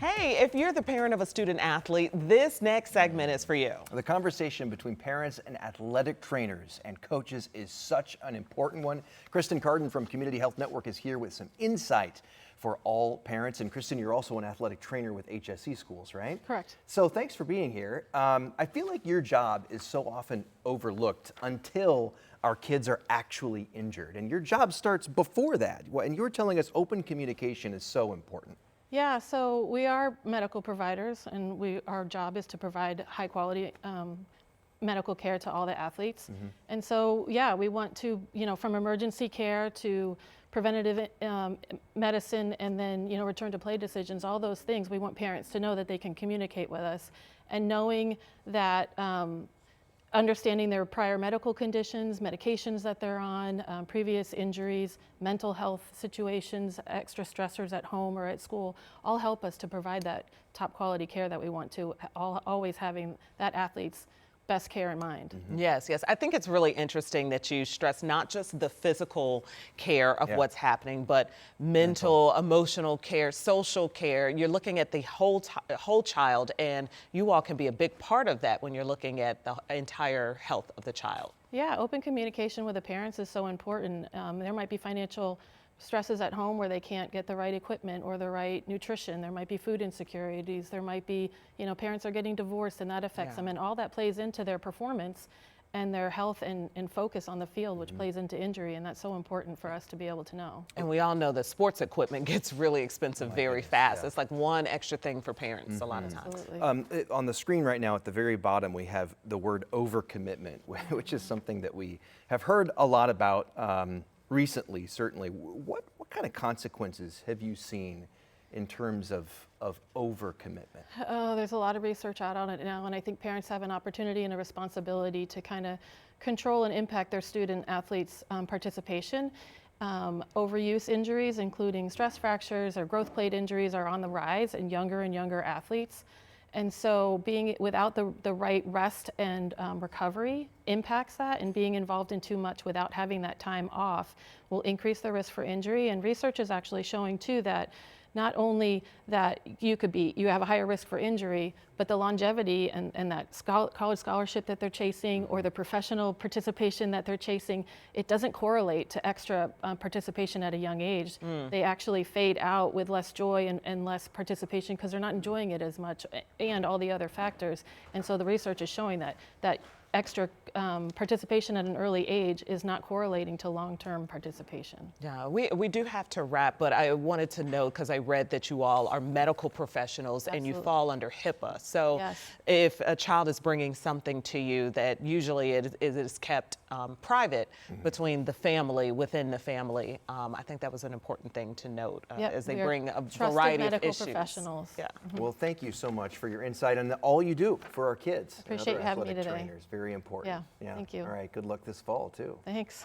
Hey, if you're the parent of a student athlete, this next segment is for you. The conversation between parents and athletic trainers and coaches is such an important one. Kristen Carden from Community Health Network is here with some insight for all parents. And Kristen, you're also an athletic trainer with HSE schools, right? Correct. So thanks for being here. I feel like your job is so often overlooked until our kids are actually injured. And your job starts before that. And you're telling us open communication is so important. Yeah, so we are medical providers, and our job is to provide high quality medical care to all the athletes. And so, yeah, we want to, from emergency care to preventative medicine, and then, return to play decisions, all those things, we want parents to know that they can communicate with us. And knowing that understanding their prior medical conditions, medications that they're on, previous injuries, mental health situations, extra stressors at home or at school, all help us to provide that top quality care that we want to, always having that athlete's best care in mind. Yes, yes. I think it's really interesting that you stress not just the physical care of what's happening, but mental, emotional care, social care. You're looking at the whole child, and you all can be a big part of that when you're looking at the entire health of the child. Yeah, open communication with the parents is so important. There might be financial stresses at home where they can't get the right equipment or the right nutrition. There might be food insecurities. There might be, parents are getting divorced and that affects them, and all that plays into their performance and their health and focus on the field, which plays into injury, and that's so important for us to be able to know. And we all know that sports equipment gets really expensive very fast. It's like one extra thing for parents a lot of times. Absolutely. On the screen right now at the very bottom, we have the word overcommitment, which is something that we have heard a lot about recently, certainly. What kind of consequences have you seen in terms of overcommitment? Oh, there's a lot of research out on it now, and I think parents have an opportunity and a responsibility to kind of control and impact their student athletes' participation. Overuse injuries, including stress fractures or growth plate injuries, are on the rise in younger and younger athletes. And so being without the right rest and recovery impacts that, and being involved in too much without having that time off will increase the risk for injury. And research is actually showing too that not only that you have a higher risk for injury, but the longevity and that college scholarship that they're chasing or the professional participation that they're chasing, it doesn't correlate to extra participation at a young age. They actually fade out with less joy and less participation because they're not enjoying it as much, and all the other factors. And so the research is showing that extra participation at an early age is not correlating to long-term participation. Yeah, we do have to wrap, but I wanted to know, because I read that you all are medical professionals and you fall under HIPAA. So if a child is bringing something to you, that usually it is kept private between the family, within the family. I think that was an important thing to note as they bring a variety of issues. Professionals. Yeah. Well, thank you so much for your insight and all you do for our kids. Appreciate and other having me athletic today. trainers. Very important. Yeah, thank you. All right, good luck this fall too. Thanks.